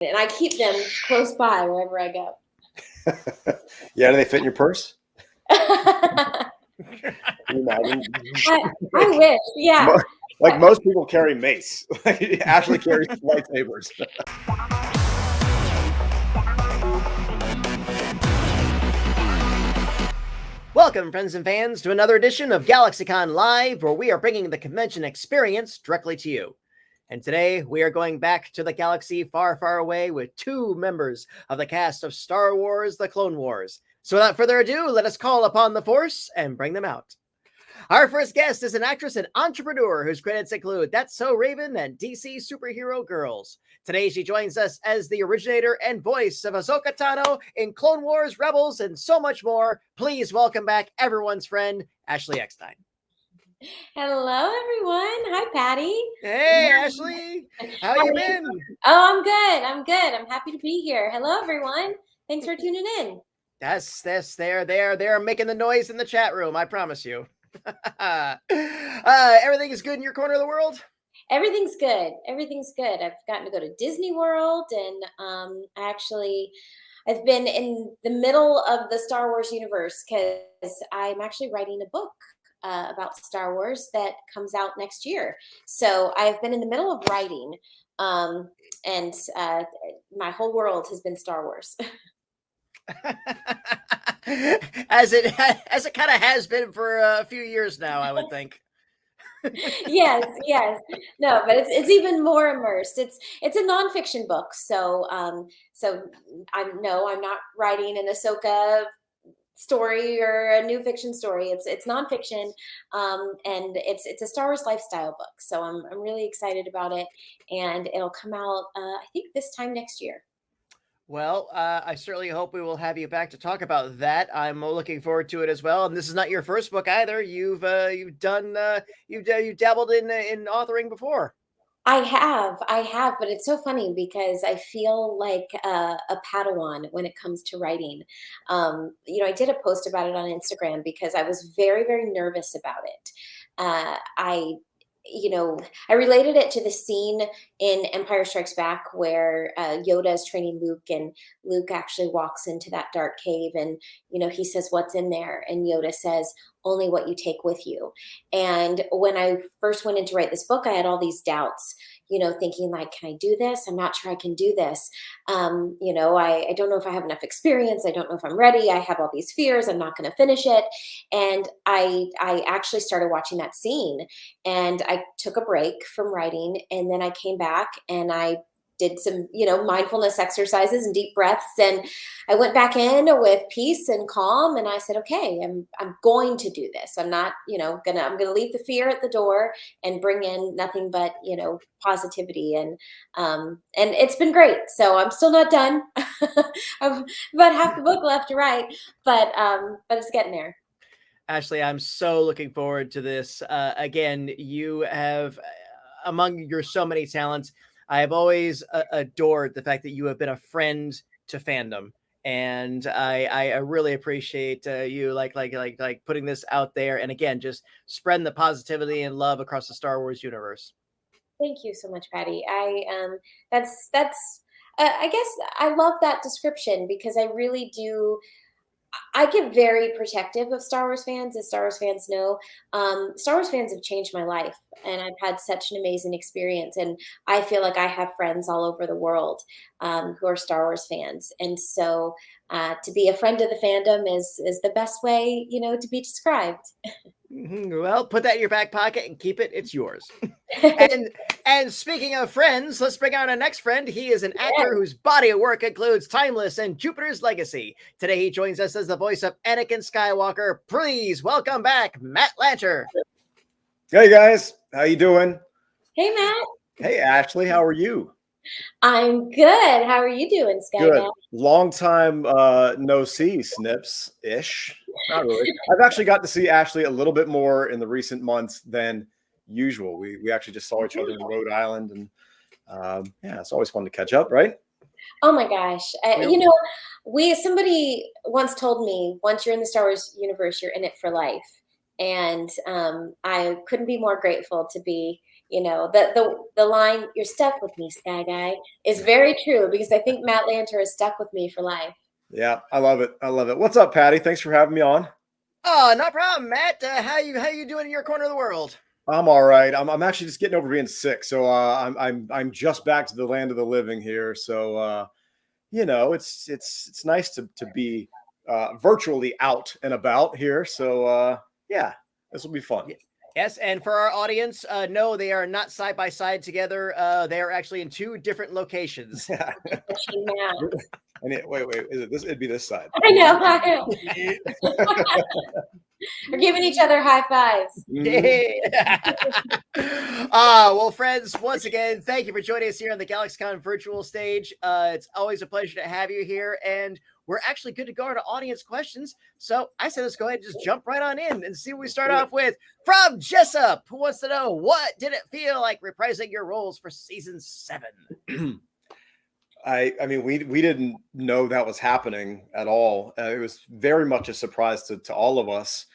and I keep them close by wherever I go. Yeah, do they fit in your purse? I wish, yeah. Like most people carry mace. Ashley carries lightsabers. Welcome, friends and fans, to another edition of GalaxyCon Live, where we are bringing the convention experience directly to you. And today, we are going back to the galaxy far, far away with two members of the cast of Star Wars: The Clone Wars. So without further ado, let us call upon the Force and bring them out. Our first guest is an actress and entrepreneur whose credits include That's So Raven and DC Superhero Girls. Today, she joins us as the originator and voice of Ahsoka Tano in Clone Wars, Rebels, and so much more. Please welcome back everyone's friend, Ashley Eckstein. Hello, everyone. Hi, Patty. Hey, Ashley. How you been? Oh, I'm good. I'm happy to be here. Hello, everyone. Thanks for tuning in. Yes, they're making the noise in the chat room, I promise you. Everything is good in your corner of the world? Everything's good. Everything's good. I've gotten to go to Disney World, and I've been in the middle of the Star Wars universe because I'm actually writing a book about Star Wars that comes out next year. So I've been in the middle of writing, and my whole world has been Star Wars. as it kind of has been for a few years now, I would think. yes. No, but it's even more immersed. It's a nonfiction book, so I'm not writing an Ahsoka story or a new fiction story. It's nonfiction, and it's a Star Wars lifestyle book. So I'm really excited about it, and it'll come out I think this time next year. Well, I certainly hope we will have you back to talk about that. I'm looking forward to it as well. And this is not your first book either. You've dabbled in authoring before. I have, but it's so funny because I feel like a Padawan when it comes to writing. I did a post about it on Instagram because I was very, very nervous about it. I related it to the scene in Empire Strikes Back where Yoda is training Luke, and Luke actually walks into that dark cave, and he says, "What's in there?" And Yoda says, "Only what you take with you." And when I first went in to write this book, I had all these doubts, thinking like, can I do this? I'm not sure I can do this. I don't know if I have enough experience. I don't know if I'm ready. I have all these fears. I'm not going to finish it. And I actually started watching that scene, and I took a break from writing, and then I came back and I did some, mindfulness exercises and deep breaths. And I went back in with peace and calm. And I said, okay, I'm going to do this. I'm not, I'm going to leave the fear at the door and bring in nothing but, positivity. And it's been great. So I'm still not done. I've about half the book left to write, but it's getting there. Ashley, I'm so looking forward to this. Again, you have, among your so many talents, I have always adored the fact that you have been a friend to fandom, and I really appreciate you like putting this out there, and again, just spreading the positivity and love across the Star Wars universe. Thank you so much, Patty. That's I guess I love that description because I really do. I get very protective of Star Wars fans, as Star Wars fans know. Star Wars fans have changed my life, and I've had such an amazing experience. And I feel like I have friends all over the world who are Star Wars fans. And so to be a friend of the fandom is the best way, to be described. Well, put that in your back pocket and keep it. It's yours. And speaking of friends, let's bring out our next friend. He is an actor whose body of work includes Timeless and Jupiter's Legacy. Today, he joins us as the voice of Anakin Skywalker. Please welcome back Matt Lanter. Hey, guys. How you doing? Hey, Matt. Hey, Ashley. How are you? I'm good. How are you doing, Skyguy? Good. Long time no see, Snips-ish. Not really. I've actually got to see Ashley a little bit more in the recent months than usual. We actually just saw each other in Rhode Island, and it's always fun to catch up, right? Oh my gosh. Somebody once told me, once you're in the Star Wars universe, you're in it for life. And I couldn't be more grateful to be You know, the line "You're stuck with me, Sky Guy" is very true because I think Matt Lanter is stuck with me for life. Yeah, I love it. I love it. What's up, Patty? Thanks for having me on. Oh, no problem, Matt. How you doing in your corner of the world? I'm all right. I'm actually just getting over being sick, so I'm just back to the land of the living here. So you know, it's nice to be virtually out and about here. So yeah, this will be fun. Yes, and for our audience, no, they are not side by side together. They are actually in two different locations. Yeah. Wait, is it this? It'd be this side. I know. We're giving each other high fives. Well, friends, once again, thank you for joining us here on the GalaxyCon virtual stage. It's always a pleasure to have you here, and we're actually good to go to audience questions. So I said, let's go ahead and just jump right on in and see what we start off with from Jessup, who wants to know, what did it feel like reprising your roles for season 7? I mean, we didn't know that was happening at all. It was very much a surprise to all of us.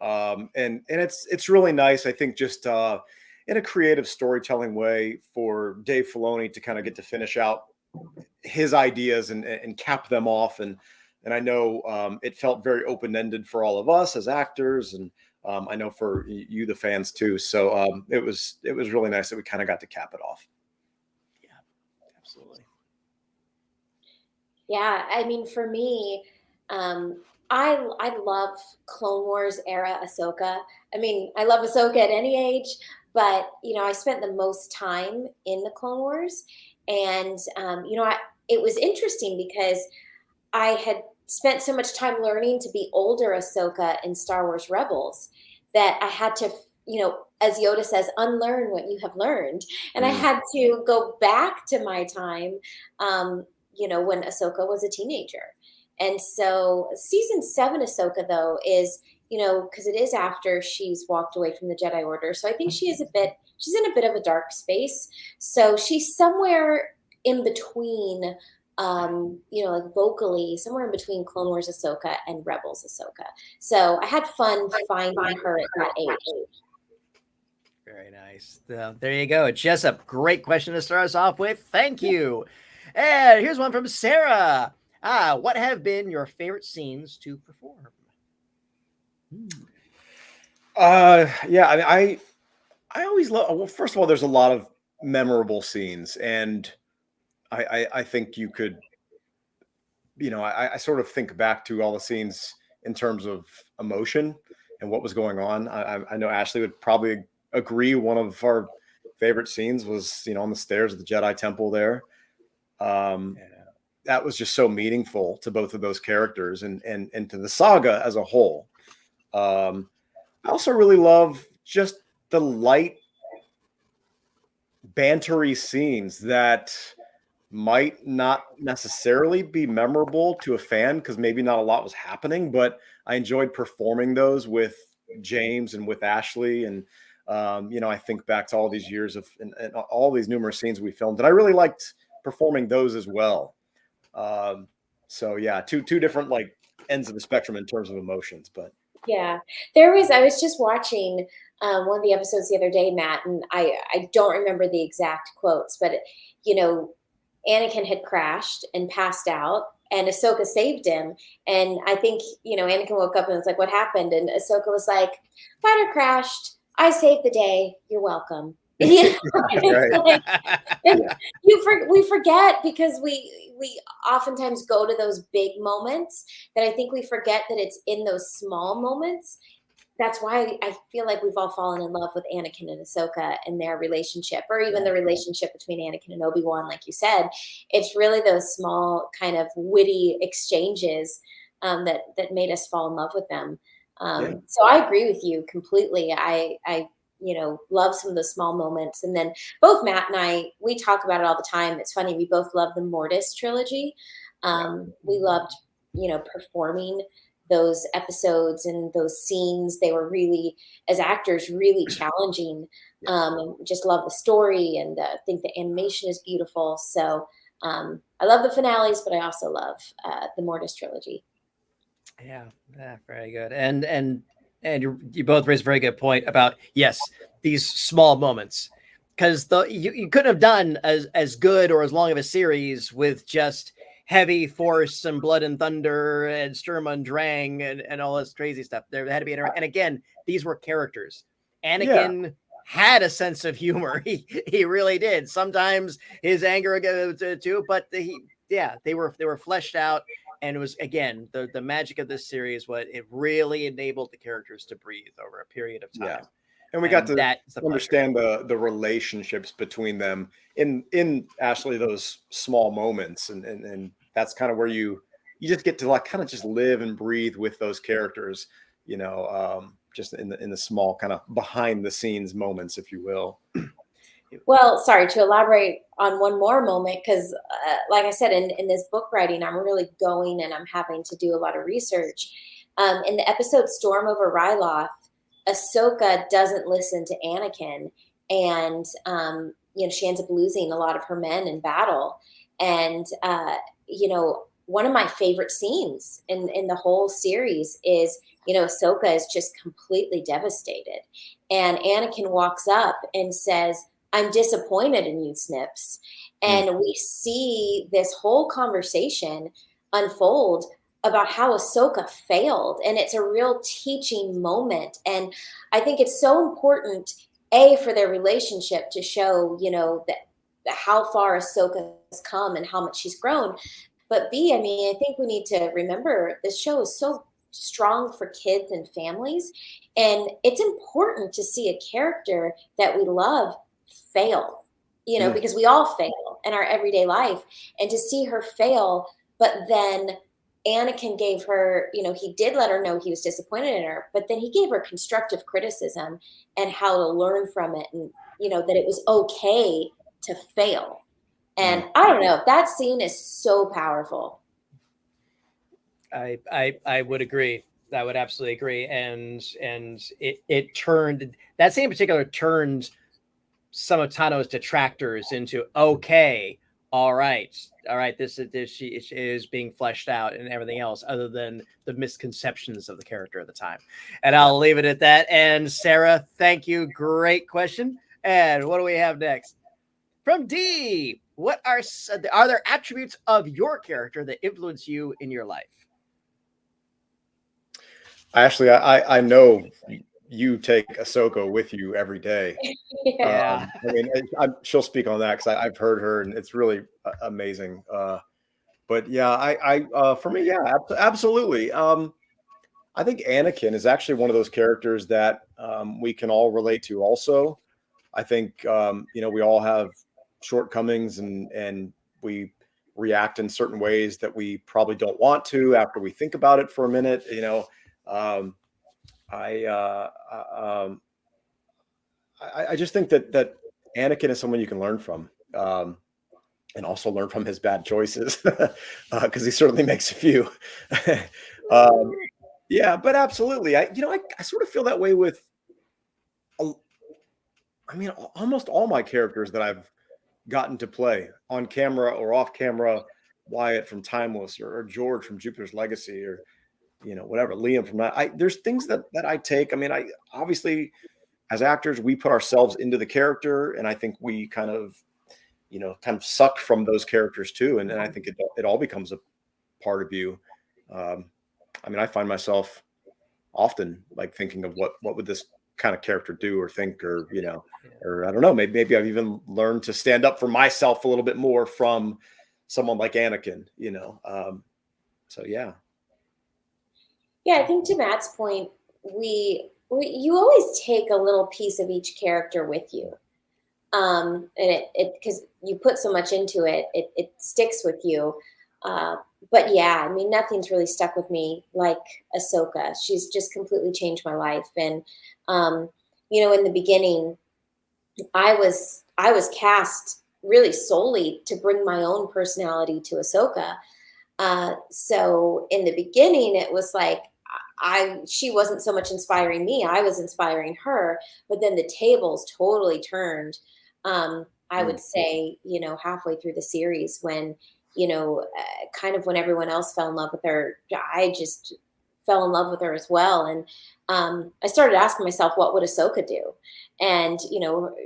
And it's really nice, I think, just in a creative storytelling way for Dave Filoni to kind of get to finish out his ideas and cap them off. And I know it felt very open-ended for all of us as actors, and I know for you, the fans too. So it was really nice that we kind of got to cap it off. Yeah, absolutely. Yeah, I mean, for me, I love Clone Wars era Ahsoka. I mean, I love Ahsoka at any age, but you know, I spent the most time in the Clone Wars, and you know, it was interesting because I had spent so much time learning to be older Ahsoka in Star Wars Rebels that I had to, you know, as Yoda says, unlearn what you have learned, and I had to go back to my time. You know, when Ahsoka was a teenager. And so season 7 Ahsoka, though, is, you know, because it is after she's walked away from the Jedi Order. So I think she's in a bit of a dark space. So she's somewhere in between, you know, like vocally, somewhere in between Clone Wars Ahsoka and Rebels Ahsoka. So I had fun finding her at that age. Very nice. There you go. Jessup, great question to start us off with. Thank you. And here's one from Sarah. What have been your favorite scenes to perform? Yeah, I mean, I always love. Well, first of all, there's a lot of memorable scenes, and I think you could, you know, I sort of think back to all the scenes in terms of emotion and what was going on. I know Ashley would probably agree. One of our favorite scenes was, you know, on the stairs of the Jedi Temple there. That was just so meaningful to both of those characters and to the saga as a whole. I also really love just the light, bantery scenes that might not necessarily be memorable to a fan because maybe not a lot was happening, but I enjoyed performing those with James and with Ashley. And, you know, I think back to all these years of and all these numerous scenes we filmed, and I really liked performing those as well. So yeah, two different like ends of the spectrum in terms of emotions, but yeah, I was just watching one of the episodes the other day, Matt, and I don't remember the exact quotes, but you know, Anakin had crashed and passed out, and Ahsoka saved him. And I think, you know, Anakin woke up and was like, "What happened?" And Ahsoka was like, "Fighter crashed. I saved the day. You're welcome." You know, like, we forget because we oftentimes go to those big moments that I think we forget that it's in those small moments. That's why I feel like we've all fallen in love with Anakin and Ahsoka and their relationship, or even the relationship between Anakin and Obi-Wan, like you said. It's really those small kind of witty exchanges that made us fall in love with them. So I agree with you completely. I you know, love some of the small moments. And then both Matt and I, we talk about it all the time. It's funny. We both love the Mortis trilogy. We loved, you know, performing those episodes and those scenes. They were really, as actors, really challenging. Just love the story, and I think the animation is beautiful. So I love the finales, but I also love the Mortis trilogy. Yeah, very good. And you both raised a very good point about, yes, these small moments. because you couldn't have done as good or as long of a series with just heavy force and blood and thunder and Sturm und Drang and all this crazy stuff. There had to be and again, these were characters. Anakin had a sense of humor. He really did. Sometimes his anger too, but they were fleshed out. And it was, again, the magic of this series, what it really enabled the characters to breathe over a period of time. Yeah. And we got to understand the relationships between them in actually those small moments. And that's kind of where you just get to like kind of just live and breathe with those characters, you know, just in the small kind of behind the scenes moments, if you will. Well, sorry, to elaborate on one more moment, because like I said, in this book writing, I'm really going and I'm having to do a lot of research. In the episode Storm over Ryloth, Ahsoka doesn't listen to Anakin, and you know, she ends up losing a lot of her men in battle. And you know, one of my favorite scenes in the whole series is, you know, Ahsoka is just completely devastated, and Anakin walks up and says, "I'm disappointed in you, Snips." And we see this whole conversation unfold about how Ahsoka failed. And it's a real teaching moment. And I think it's so important, A, for their relationship to show, you know, that how far Ahsoka has come and how much she's grown. But B, I mean, I think we need to remember this show is so strong for kids and families. And it's important to see a character that we love fail, you know, because we all fail in our everyday life. And to see her fail, but then Anakin gave her, you know, he did let her know he was disappointed in her, but then he gave her constructive criticism and how to learn from it, and, you know, that it was okay to fail. And I don't know, that scene is so powerful. I would agree. I would absolutely agree. And it turned, that scene in particular turned some of Tano's detractors into, okay, all right, this she is being fleshed out and everything else, other than the misconceptions of the character at the time. And I'll leave it at that. And Sarah, thank you. Great question. And what do we have next? From D, what are there attributes of your character that influence you in your life? Actually, I know you take Ahsoka with you every day. Yeah. I mean, she'll speak on that because I've heard her, and it's really amazing. But yeah, for me, yeah, absolutely. I think Anakin is actually one of those characters that we can all relate to. Also, I think you know, we all have shortcomings, and we react in certain ways that we probably don't want to after we think about it for a minute. You know, I just think that Anakin is someone you can learn from, and also learn from his bad choices, because he certainly makes a few. Yeah, but absolutely, I sort of feel that way with, I mean, almost all my characters that I've gotten to play on camera or off camera. Wyatt from Timeless, or George from Jupiter's Legacy, or, you know, whatever, Liam from that. There's things that I take. I mean, I obviously, as actors, we put ourselves into the character, and I think we kind of suck from those characters too. And I think it all becomes a part of you. I mean, I find myself often like thinking of what would this kind of character do or think, or, you know, or I don't know, maybe I've even learned to stand up for myself a little bit more from someone like Anakin, you know. So yeah. Yeah, I think to Matt's point, you always take a little piece of each character with you. And it because you put so much into it, it sticks with you. But yeah, I mean, nothing's really stuck with me like Ahsoka. She's just completely changed my life. And you know, in the beginning, I was cast really solely to bring my own personality to Ahsoka. So in the beginning, it was like she wasn't so much inspiring me, I was inspiring her. But then the tables totally turned. I would say, you know, halfway through the series, when, you know, kind of when everyone else fell in love with her, I just fell in love with her as well. And I started asking myself, what would Ahsoka do? and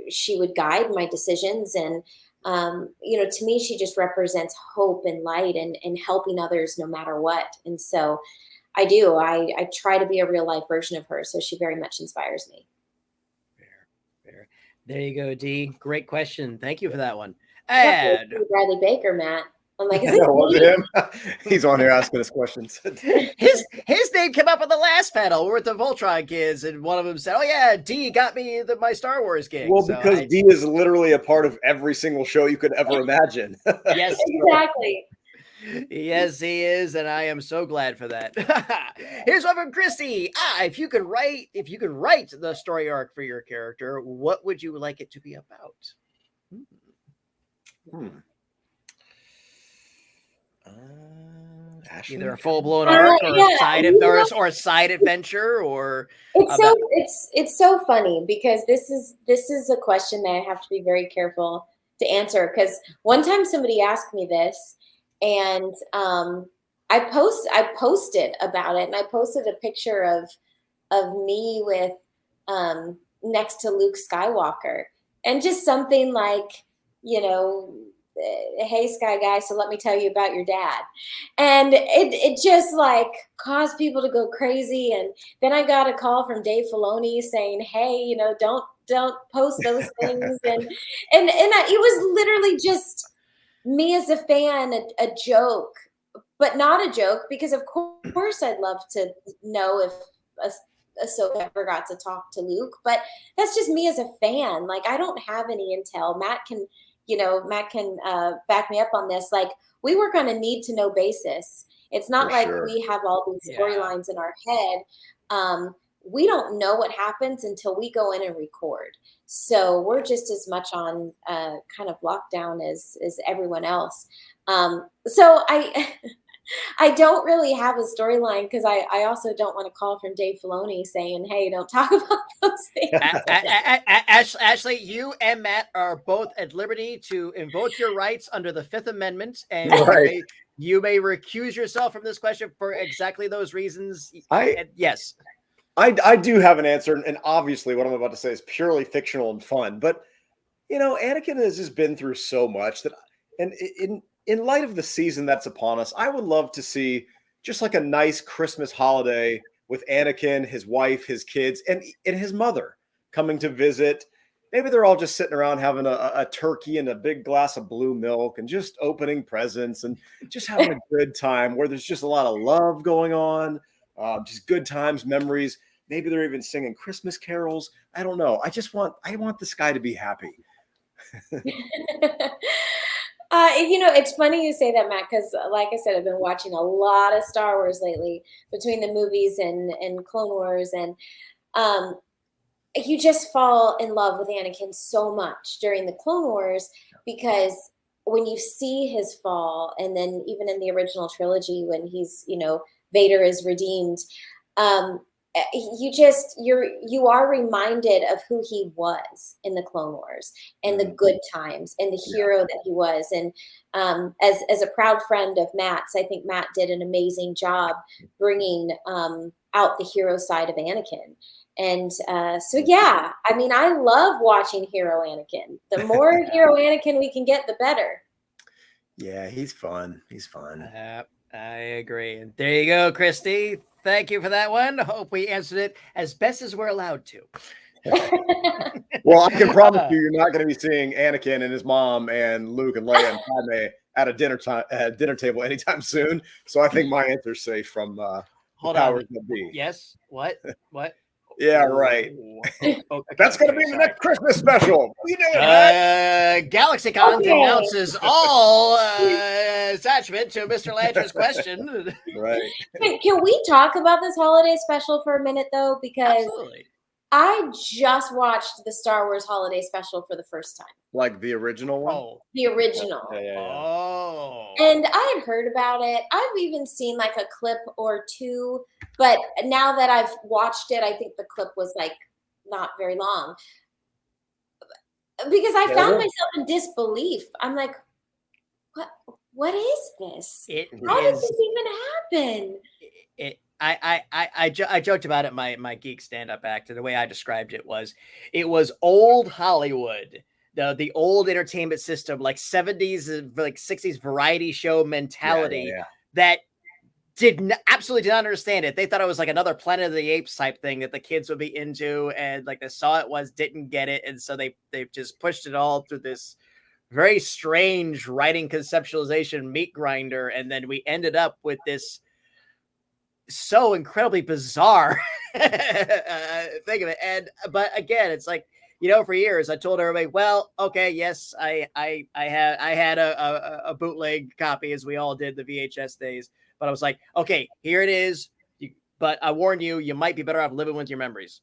she would guide my decisions. And to me, she just represents hope and light and helping others no matter what. And so I try to be a real life version of her, so she very much inspires me. Fair. There you go, Dee. Great question. Thank you for that one. And Bradley Baker, Matt. I'm like, is That it was me? him. He's on here asking us questions. his name came up on the last panel with the Voltron kids, and one of them said, "Oh yeah, Dee got me my Star Wars gig." Well, So because Dee is literally a part of every single show you could ever imagine. yes, Exactly. yes, he is, and I am so glad for that. Here's one from Christy. If you could write the story arc for your character, what would you like it to be about? Either a full-blown arc or a side adventure, or it's so funny because this is a question that I have to be very careful to answer, because one time somebody asked me this, and I posted about it, and I posted a picture of me with next to Luke Skywalker, and just something like, hey Skyguy, so let me tell you about your dad. And it just like caused people to go crazy. And then I got a call from Dave Filoni saying, hey, don't post those things. And it was literally just me as a fan, a joke, but not a joke, because of course I'd love to know if Ahsoka ever got to talk to Luke, but that's just me as a fan. Like, I don't have any intel. Matt can back me up on this. Like, we work on a need to know basis. It's not like we have all these storylines in our head. We don't know what happens until we go in and record. So we're just as much on kind of lockdown as everyone else. So I don't really have a storyline, because I also don't want to call from Dave Filoni saying, hey, don't talk about those things. Ashley, you and Matt are both at liberty to invoke your rights under the Fifth Amendment, and you may recuse yourself from this question for exactly those reasons. Yes. I do have an answer, and obviously what I'm about to say is purely fictional and fun, but Anakin has just been through so much that, and in light of the season that's upon us, I would love to see just like a nice Christmas holiday with Anakin, his wife, his kids, and his mother coming to visit. Maybe they're all just sitting around having a turkey and a big glass of blue milk and just opening presents and just having a good time, where there's just a lot of love going on, just good times, memories. Maybe they're even singing Christmas carols. I don't know. I want this guy to be happy. It's funny you say that, Matt, because like I said, I've been watching a lot of Star Wars lately, between the movies and Clone Wars, and you just fall in love with Anakin so much during the Clone Wars, because when you see his fall, and then even in the original trilogy when he's, Vader is redeemed, you are reminded of who he was in the Clone Wars, and the good times, and the hero that he was. And as a proud friend of Matt's, I think Matt did an amazing job bringing out the hero side of Anakin. And I love watching hero Anakin. The more hero Anakin we can get, the better. Yeah, he's fun. I agree. And there you go, Christy. Thank you for that one. Hope we answered it as best as we're allowed to. Well, I can promise you're not going to be seeing Anakin and his mom and Luke and Leia and Padme at a dinner table anytime soon. So I think my answer's safe from powers that be. Yes. What? Yeah, right. That's going to be the next Christmas special. What are you doing, GalaxyCon announces all attachment to Mr. Lanter's question. Right. Can we talk about this holiday special for a minute, though? Because absolutely. I just watched the Star Wars holiday special for the first time. Like the original one? Oh. The original. Yeah. Oh. And I had heard about it. I've even seen like a clip or two, but now that I've watched it, I think the clip was like not very long. Because I found myself in disbelief. I'm like, what is this? How did this even happen? I joked about it. My geek stand-up act, and the way I described it was old Hollywood, the old entertainment system, like 70s, like 60s variety show mentality that absolutely did not understand it. They thought it was like another Planet of the Apes type thing that the kids would be into, and like they saw it was, didn't get it, and so they've just pushed it all through this very strange writing conceptualization meat grinder, and then we ended up with this so incredibly bizarre think of it. But again, it's like, for years I told everybody, well, okay, yes, I had a bootleg copy, as we all did the VHS days, but I was like, okay, here it is, but I warn you, you might be better off living with your memories.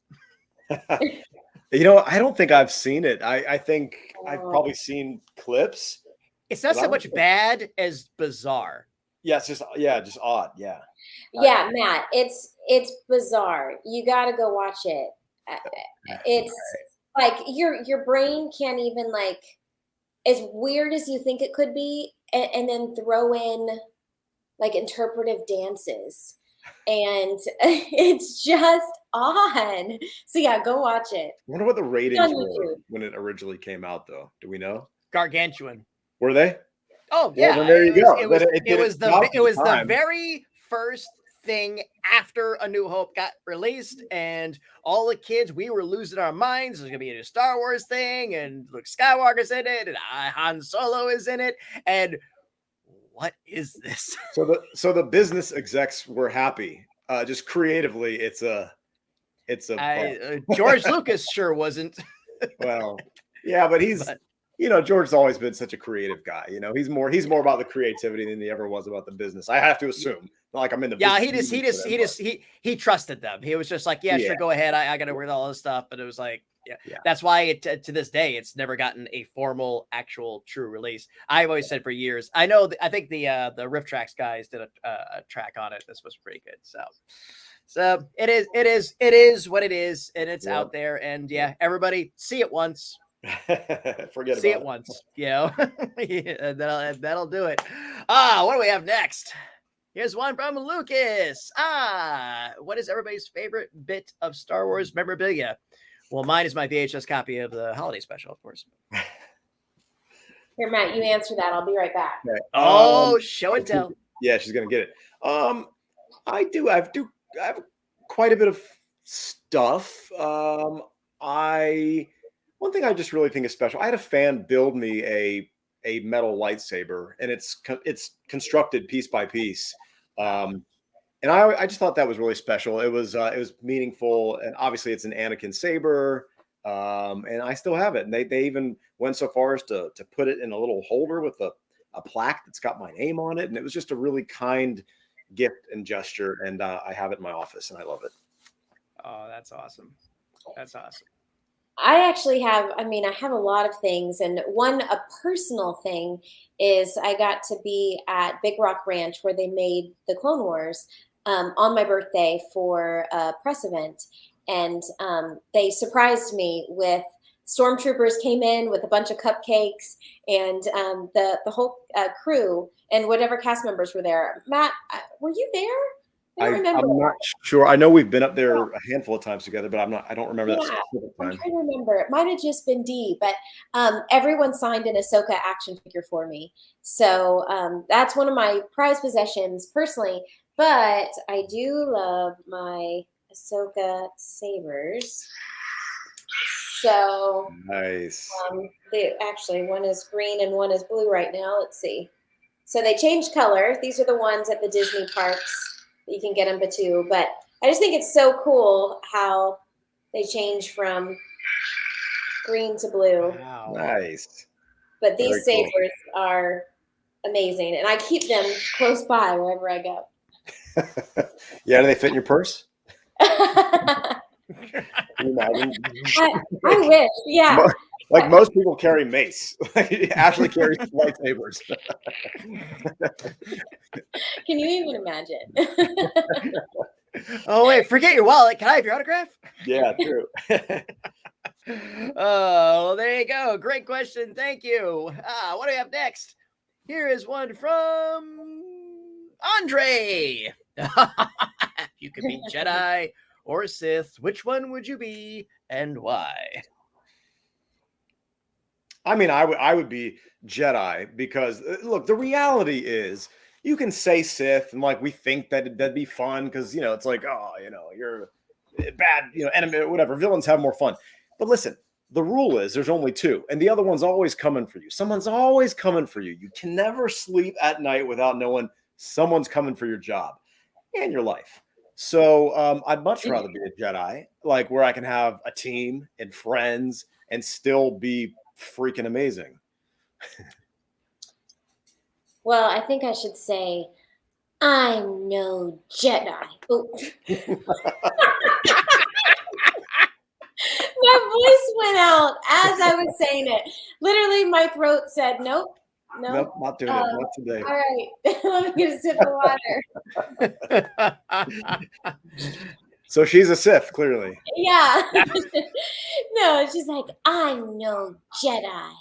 I don't think I've seen it. I think I've probably seen clips. It's not so much bad as bizarre. Yeah, it's just odd. Yeah. Yeah, Matt, it's bizarre. You got to go watch it. It's like your brain can't even, like, as weird as you think it could be, and then throw in like interpretive dances, and it's just odd. So yeah, go watch it. I wonder what the ratings were when it originally came out, though. Do we know? Gargantuan. Were they? Oh yeah, well, there you go. It was the very first thing after A New Hope got released, and all the kids, we were losing our minds. There's gonna be a new Star Wars thing, and Luke Skywalker's in it, and Han Solo is in it, and what is this? So the business execs were happy. Just creatively, it's a George Lucas sure wasn't. Well, yeah, but George's always been such a creative guy. He's more about the creativity than he ever was about the business. I have to assume. Not like I'm in the business. He trusted them. He was just like, yeah, sure, go ahead. I got to work with all this stuff. But it was like, yeah. That's why to this day, it's never gotten a formal, actual, true release. I've always said for years. I think the Riff Tracks guys did a track on it. This was pretty good. So it is what it is, and it's out there. And everybody see it once. See it once, that'll do it. What do we have next? Here's one from Lucas. What is everybody's favorite bit of Star Wars memorabilia? Well, mine is my VHS copy of the holiday special, of course. Here, Matt, you answer that. I'll be right back. Okay. Show and tell. Yeah, she's gonna get it. I have quite a bit of stuff. One thing I just really think is special. I had a fan build me a metal lightsaber, and it's constructed piece by piece. And I just thought that was really special. It was meaningful, and obviously it's an Anakin saber, and I still have it. And they even went so far as to put it in a little holder with a plaque that's got my name on it, and it was just a really kind gift and gesture. And I have it in my office, and I love it. Oh, that's awesome! That's awesome. I actually have, I have a lot of things, and a personal thing is I got to be at Big Rock Ranch where they made the Clone Wars on my birthday for a press event, and they surprised me with stormtroopers came in with a bunch of cupcakes, and the whole crew and whatever cast members were there. Matt, were you there? I'm not sure. I know we've been up there a handful of times together, but I don't remember that specific time. I'm trying to remember. It might have just been Dee, but everyone signed an Ahsoka action figure for me. So that's one of my prized possessions personally, but I do love my Ahsoka sabers. So nice. Actually, one is green and one is blue right now. Let's see. So they changed color. These are the ones at the Disney parks. You can get them too, but I just think it's so cool how they change from green to blue. Wow. Nice. But these sabers are amazing, and I keep them close by wherever I go. Yeah, do they fit in your purse? I wish, yeah. Like most people carry mace. Ashley carries lightsabers. Can you even imagine? Oh, wait, forget your wallet. Can I have your autograph? Yeah, true. Oh, well, there you go. Great question. Thank you. What do we have next? Here is one from Andre. you could be Jedi or Sith, which one would you be and why? I mean, I would be Jedi because look, the reality is you can say Sith and like we think that that'd be fun because it's like, oh, you're bad, enemy, whatever. Villains have more fun. But listen, the rule is there's only two, and the other one's always coming for you. Someone's always coming for you. You can never sleep at night without knowing someone's coming for your job and your life. So I'd much rather be a Jedi, like where I can have a team and friends and still be freaking amazing. Well, I think I should say, I'm no Jedi. Oh. My voice went out as I was saying it. Literally, my throat said, nope, Nope, not doing it. Not today. All right, let me get a sip of water. So she's a Sith, clearly. Yeah. No, she's like, I'm no Jedi.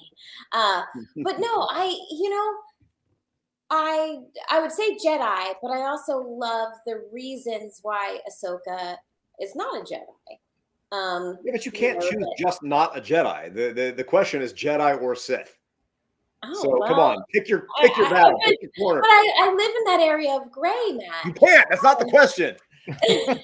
But no, I would say Jedi, but I also love the reasons why Ahsoka is not a Jedi. Yeah, but you can't choose just not a Jedi. The question is Jedi or Sith. Oh, so well, come on, pick your battle, pick your corner. But I live in that area of gray, Matt. You can't. That's not the question. Okay.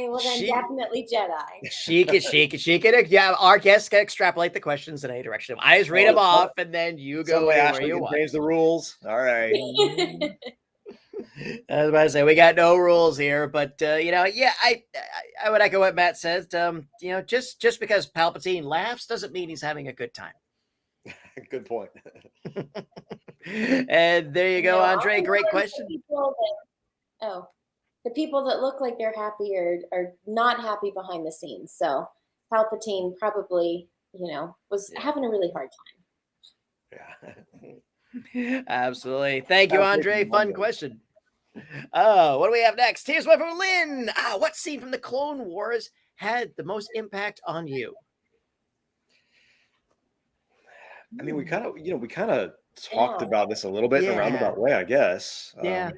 Well, then definitely Jedi. She could. Yeah, our guests can extrapolate the questions in any direction. I just read them off, and then you go where you want. Change the rules. All right. I was about to say we got no rules here, but I would echo what Matt says. Just because Palpatine laughs doesn't mean he's having a good time. Good point. And there you go, Andre. Great question. The people that look like they're happy are not happy behind the scenes. So Palpatine probably, was having a really hard time. Yeah. Absolutely. Thank you, Andre. Fun question. What do we have next? Here's one from Lynn. What scene from the Clone Wars had the most impact on you? I mean, we kind of talked about this a little bit in a roundabout way, I guess. Yeah.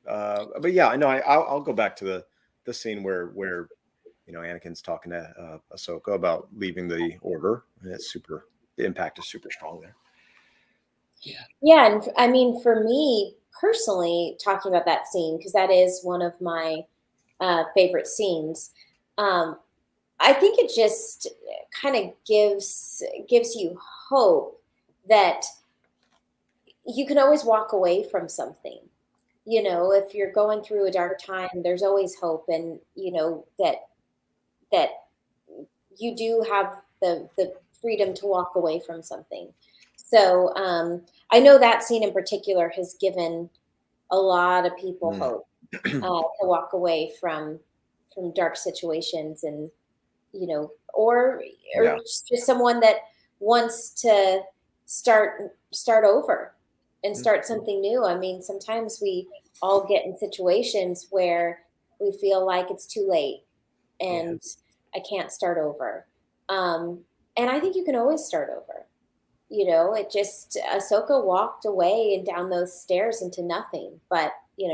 But yeah, I know I'll go back to the scene where Anakin's talking to Ahsoka about leaving the Order. And the impact is super strong there. Yeah, and I mean, for me personally, talking about that scene, because that is one of my favorite scenes, I think it just kind of gives you hope that you can always walk away from something. If you're going through a dark time, there's always hope, and that you do have the freedom to walk away from something. So I know that scene in particular has given a lot of people hope to walk away from dark situations, and or just someone that wants to start over and start something new. I mean, sometimes we all get in situations where we feel like it's too late and I can't start over. And I think you can always start over. Ahsoka walked away and down those stairs into nothing, but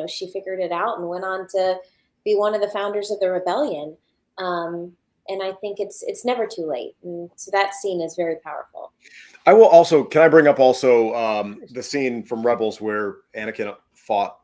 she figured it out and went on to be one of the founders of the rebellion. And I think it's never too late. And so that scene is very powerful. Can I bring up also the scene from Rebels where Anakin fought,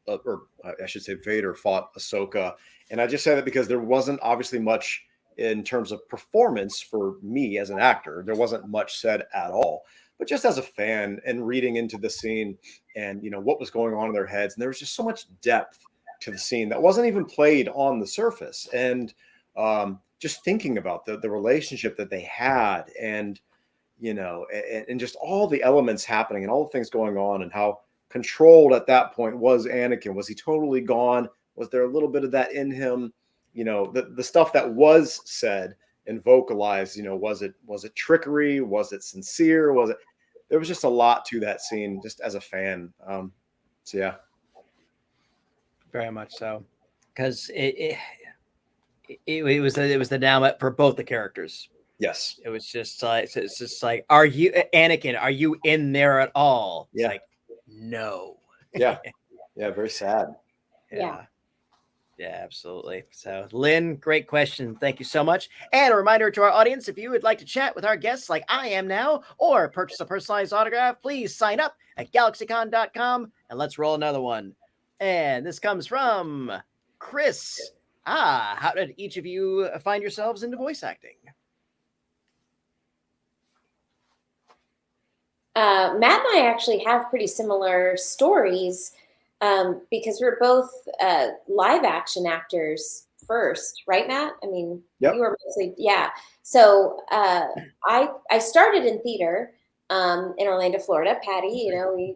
or I should say Vader fought Ahsoka. And I just say that because there wasn't obviously much in terms of performance for me as an actor. There wasn't much said at all. But just as a fan and reading into the scene and, what was going on in their heads, and there was just so much depth to the scene that wasn't even played on the surface. And just thinking about the relationship that they had and, and just all the elements happening and all the things going on and how controlled at that point was Anakin. Was he totally gone? Was there a little bit of that in him? The stuff that was said and vocalized, was it trickery? Was it sincere? There was just a lot to that scene just as a fan. So yeah. Very much so. Because it was the down for both the characters. Yes. It was just like, are you Anakin? Are you in there at all? It's like, no. Yeah. Yeah. Very sad. Yeah. Yeah, absolutely. So, Lynn, great question. Thank you so much. And a reminder to our audience, if you would like to chat with our guests like I am now, or purchase a personalized autograph, please sign up at GalaxyCon.com and let's roll another one. And this comes from Chris. How did each of you find yourselves into voice acting? Matt and I actually have pretty similar stories because we're both live action actors first, right, Matt? I mean, Yep. you were mostly, yeah. So I started in theater in Orlando, Florida. Patty, you know, we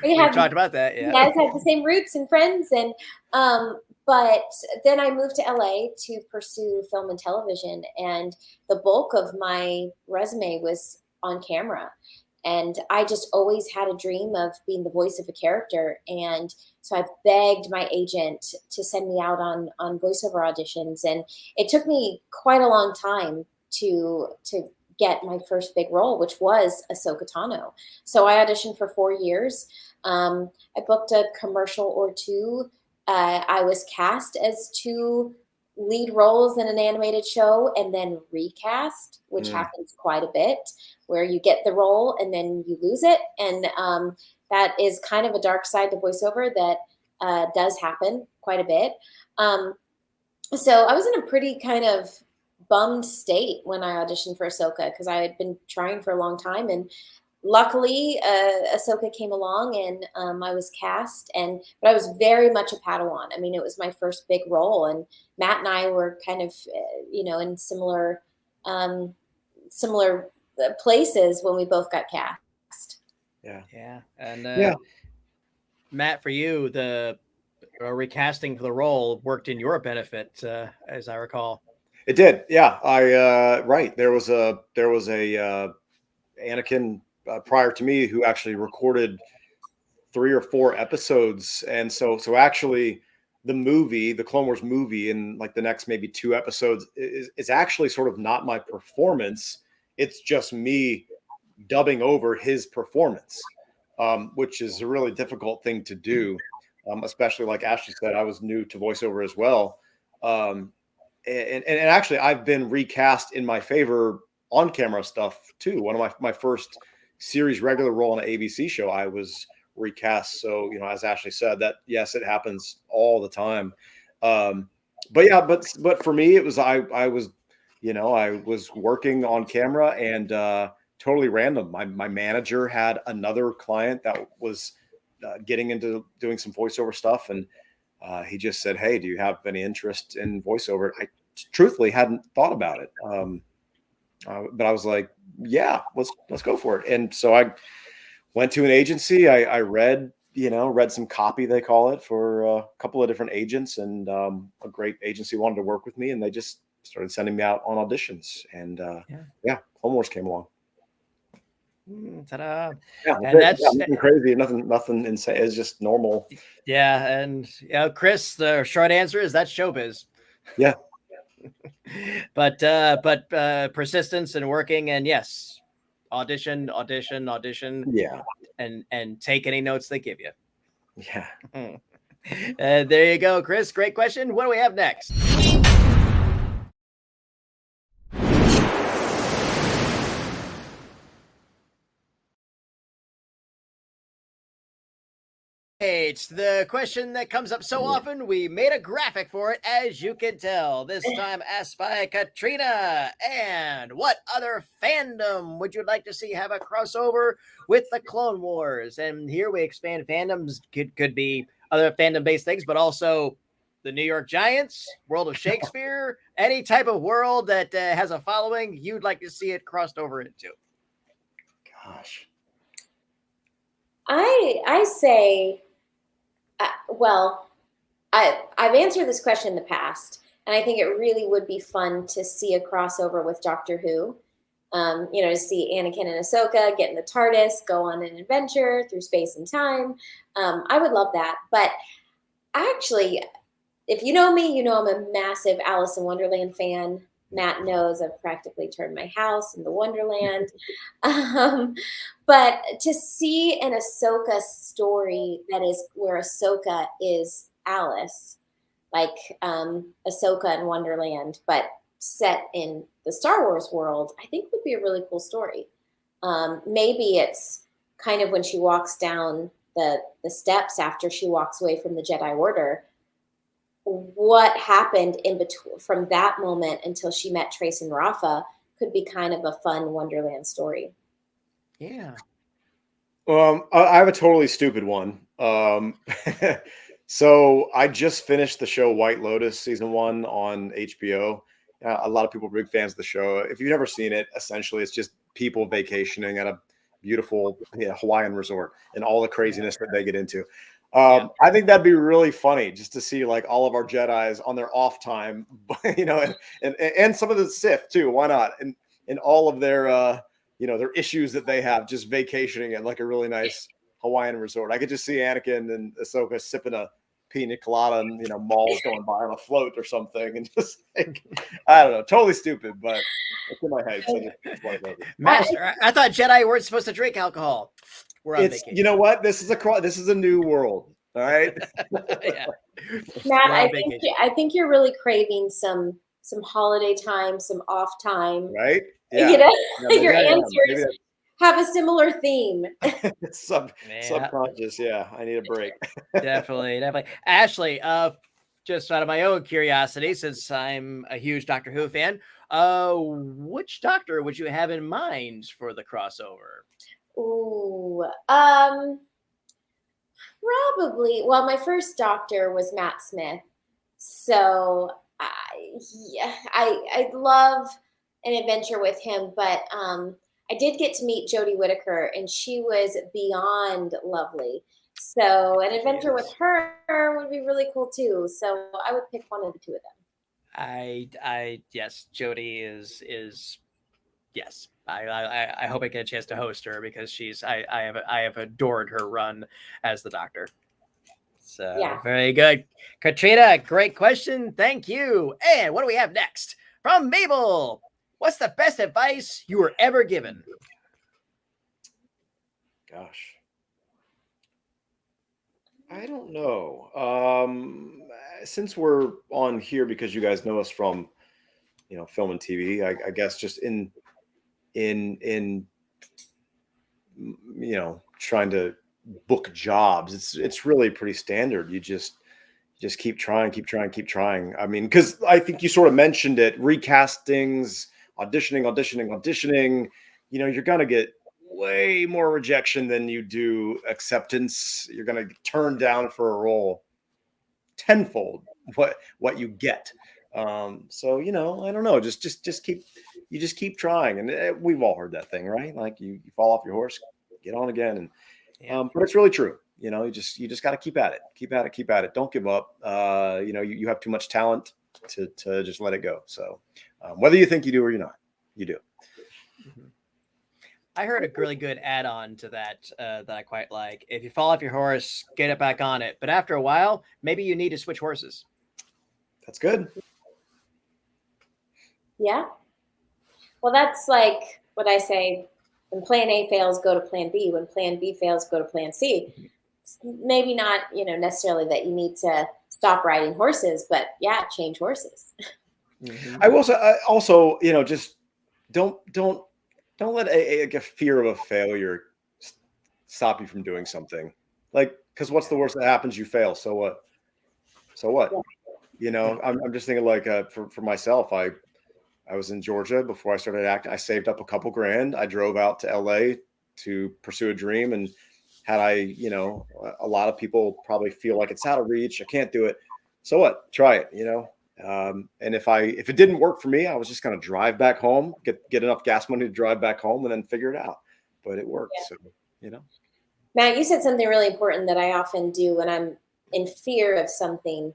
We've have talked about that. you guys have the same roots and friends, and but then I moved to LA to pursue film and television, and the bulk of my resume was on camera. And I just always had a dream of being the voice of a character. And so I begged my agent to send me out on voiceover auditions. And it took me quite a long time to get my first big role, which was Ahsoka Tano. So I auditioned for 4 years. I booked a commercial or two. I was cast as 2 lead roles in an animated show and then recast, which happens quite a bit, where you get the role and then you lose it. And that is kind of a dark side to voiceover that does happen quite a bit. So I was in a pretty kind of bummed state when I auditioned for Ahsoka because I had been trying for a long time. And luckily, Ahsoka came along and I was cast. But I was very much a Padawan. I mean, it was my first big role, and Matt and I were kind of, in similar places when we both got cast. Yeah. And Matt, for you, the recasting for the role worked in your benefit, as I recall. It did. Yeah. Right. There was a Anakin prior to me who actually recorded 3 or 4 episodes. And so actually the Clone Wars movie in like the next maybe 2 episodes is actually sort of not my performance. It's just me dubbing over his performance, which is a really difficult thing to do. Especially like Ashley said, I was new to voiceover as well. And actually I've been recast in my favor on camera stuff too. One of my first series regular role in an ABC show, I was recast. So, as Ashley said, that yes, it happens all the time. But for me, it was, I was working on camera and totally random. My manager had another client that was getting into doing some voiceover stuff. And he just said, "Hey, do you have any interest in voiceover?" I truthfully hadn't thought about it. But I was like, yeah, let's go for it. And so I went to an agency. I read some copy, they call it, for a couple of different agents, and a great agency wanted to work with me, and they just started sending me out on auditions. And Clone Wars came along. Ta-da. Yeah, and that's nothing crazy, nothing insane. It's just normal. Yeah, and Chris, the short answer is that's showbiz. Yeah. But persistence and working, and yes, audition, Yeah, and take any notes they give you. Yeah. There you go, Chris. Great question. What do we have next? The question that comes up so often, we made a graphic for it, as you can tell. This time asked by Katrina. And what other fandom would you like to see have a crossover with the Clone Wars? And here we expand fandoms. Could be other fandom-based things, but also the New York Giants, World of Shakespeare, any type of world that has a following you'd like to see it crossed over into. Gosh. I say, I've answered this question in the past, and I think it really would be fun to see a crossover with Doctor Who. To see Anakin and Ahsoka get in the TARDIS, go on an adventure through space and time. I would love that. But actually, if you know me, you know I'm a massive Alice in Wonderland fan. Matt knows I've practically turned my house into Wonderland. But to see an Ahsoka story that is where Ahsoka is Alice, like Ahsoka in Wonderland, but set in the Star Wars world, I think would be a really cool story. Maybe it's kind of when she walks down the steps after she walks away from the Jedi Order, what happened in between from that moment until she met Trace and Rafa could be kind of a fun Wonderland story. Yeah. I have a totally stupid one. So I just finished the show White Lotus season 1 on HBO. A lot of people are big fans of the show. If you've never seen it, essentially it's just people vacationing at a beautiful Hawaiian resort and all the craziness that they get into. I think that'd be really funny just to see like all of our Jedis on their off time, and some of the Sith too. Why not? And all of their their issues that they have just vacationing at like a really nice Hawaiian resort. I could just see Anakin and Ahsoka sipping a pina colada and malls going by on a float or something, and just like, I don't know, totally stupid, but it's in my head. So Master, I thought Jedi weren't supposed to drink alcohol. We're on vacation. You know what? This is a new world. All right. Yeah. Matt, I think you're really craving some holiday time, some off time. Right? Yeah. Your answers have a similar theme. Subconscious. Yeah. I need a break. Definitely. Ashley, just out of my own curiosity, since I'm a huge Doctor Who fan, which Doctor would you have in mind for the crossover? Ooh, probably. Well, my first Doctor was Matt Smith, so I'd love an adventure with him. But I did get to meet Jodie Whittaker, and she was beyond lovely. So an adventure with her would be really cool too. So I would pick one of the two of them. Yes, Jodie is yes. I hope I get a chance to host her because I have adored her run as the Doctor. So yeah. Very good. Katrina, great question. Thank you. And what do we have next? From Mabel. What's the best advice you were ever given? Gosh. I don't know. Since we're on here because you guys know us from, film and TV, I guess just in trying to book jobs, it's really pretty standard. You just keep trying. I mean, because I think you sort of mentioned it, recastings, auditioning, you're gonna get way more rejection than you do acceptance. You're gonna get turned down for a role tenfold what you get. So I don't know, just keep trying. And we've all heard that thing, right? Like you fall off your horse, get on again. And but it's really true. You just got to keep at it. Don't give up. You have too much talent to just let it go. So whether you think you do or you're not, you do. Mm-hmm. I heard a really good add-on to that that I quite like. If you fall off your horse, get it back on it. But after a while, maybe you need to switch horses. That's good. Yeah. Well, that's like what I say. When plan A fails, go to plan B. When plan B fails, go to plan C. Maybe not, necessarily that you need to stop riding horses, but yeah, change horses. Mm-hmm. I will say, also, just don't let a fear of a failure stop you from doing something. Like, because what's the worst that happens? You fail. So what? Yeah. I'm just thinking like for myself, I was in Georgia before I started acting. I saved up a couple grand. I drove out to LA to pursue a dream. And had I, a lot of people probably feel like it's out of reach. I can't do it. So what? Try it, and if it didn't work for me, I was just going to drive back home, get enough gas money to drive back home and then figure it out. But it worked. Yeah. So, Matt, you said something really important that I often do when I'm in fear of something.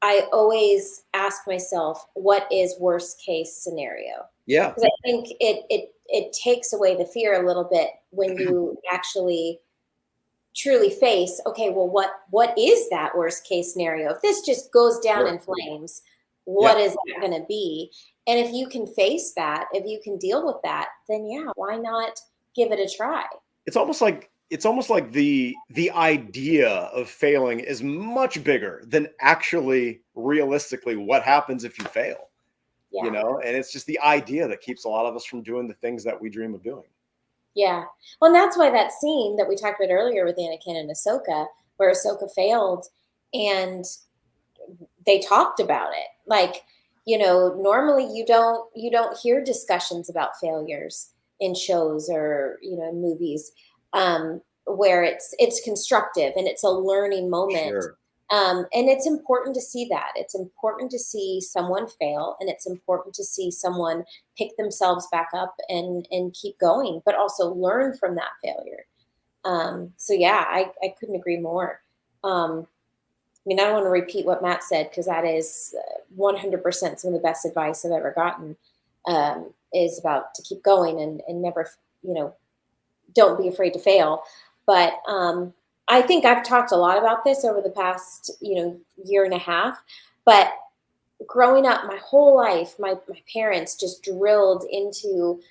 I always ask myself, what is worst case scenario? Yeah. Because I think it takes away the fear a little bit when you actually truly face, okay, well, what is that worst case scenario? If this just goes down in flames, what is that going to be? And if you can face that, if you can deal with that, then yeah, why not give it a try? It's almost like the idea of failing is much bigger than actually realistically what happens if you fail. Yeah. You know, and it's just the idea that keeps a lot of us from doing the things that we dream of doing. Yeah. Well, and that's why that scene that we talked about earlier with Anakin and Ahsoka, where Ahsoka failed and they talked about it. Like, normally you don't hear discussions about failures in shows or, in movies, where it's constructive and it's a learning moment. Sure. And it's important to see that. It's important to see someone fail, and it's important to see someone pick themselves back up and keep going, but also learn from that failure. So yeah, I couldn't agree more. I don't want to repeat what Matt said, because that is 100% some of the best advice I've ever gotten, is about to keep going and never, don't be afraid to fail. But I think I've talked a lot about this over the past, year and a half. But growing up, my whole life, my parents just drilled into,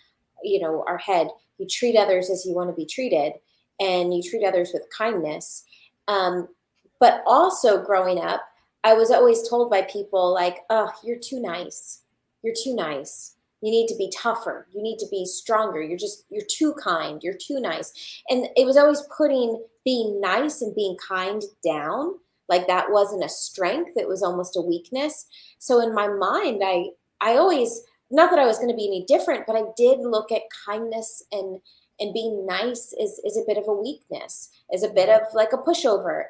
our head. You treat others as you want to be treated, and you treat others with kindness. But also growing up, I was always told by people like, "Oh, you're too nice. You're too nice. You need to be tougher. You need to be stronger. You're too kind. You're too nice." And it was always putting being nice and being kind down. Like that wasn't a strength. It was almost a weakness. So in my mind, I always, not that I was going to be any different, but I did look at kindness and being nice is a bit of a weakness, is a bit of like a pushover.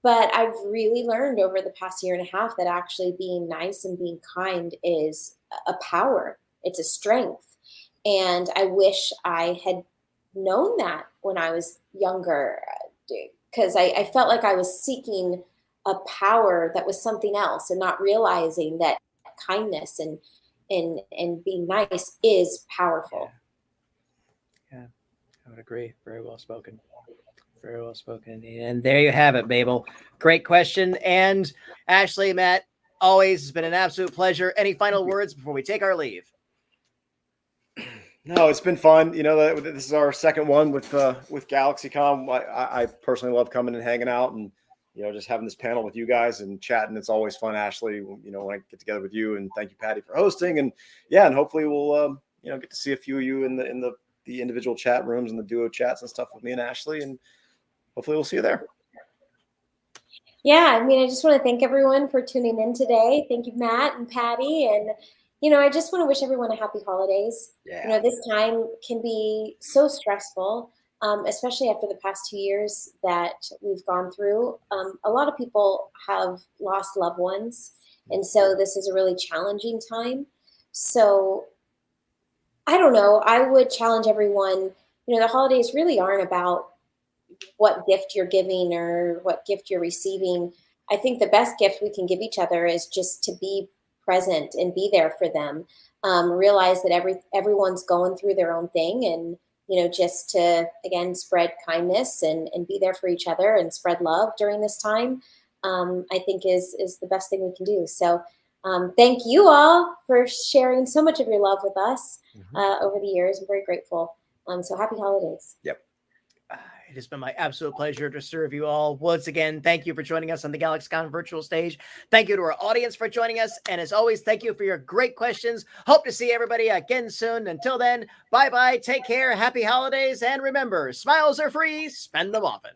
But I've really learned over the past year and a half that actually being nice and being kind is a power. It's a strength. And I wish I had known that when I was younger, because I felt like I was seeking a power that was something else and not realizing that kindness and being nice is powerful. Yeah, I would agree. Very well spoken. Very well spoken. And there you have it, Babel. Great question. And Ashley, Matt, always has been an absolute pleasure. Any final words before we take our leave? No, it's been fun. This is our second one with GalaxyCon. I personally love coming and hanging out and, just having this panel with you guys and chatting. It's always fun, Ashley, when I get together with you. And thank you, Patty, for hosting. And yeah, and hopefully we'll, get to see a few of you in the individual chat rooms and the duo chats and stuff with me and Ashley. And hopefully we'll see you there. Yeah, I just want to thank everyone for tuning in today. Thank you, Matt and Patty. And, I just want to wish everyone a happy holidays. Yeah. This time can be so stressful, especially after the past 2 years that we've gone through. A lot of people have lost loved ones. And so this is a really challenging time. So I don't know. I would challenge everyone, the holidays really aren't about what gift you're giving or what gift you're receiving. I think the best gift we can give each other is just to be present and be there for them. Realize that everyone's going through their own thing, and just to again spread kindness and be there for each other and spread love during this time. I think is the best thing we can do. So thank you all for sharing so much of your love with us over the years. I'm very grateful. So happy holidays. Yep. It has been my absolute pleasure to serve you all. Once again, thank you for joining us on the GalaxyCon virtual stage. Thank you to our audience for joining us. And as always, thank you for your great questions. Hope to see everybody again soon. Until then, bye-bye. Take care. Happy holidays. And remember, smiles are free. Spend them often.